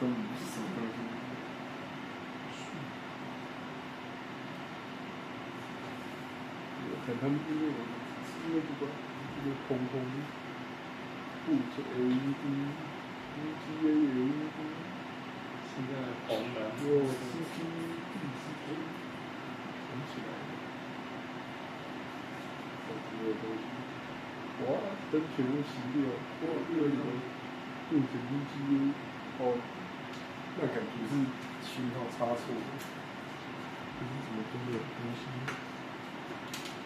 都不是什么东西。看他们因为不管这个红布是 LED，VGA LED， 现在红蓝有 CP、DCP， 想起来了，这些东西，哇，灯全部熄掉，哇，这个变成 VGA， 哦，那感觉是讯号差错的，这是怎么真的东西？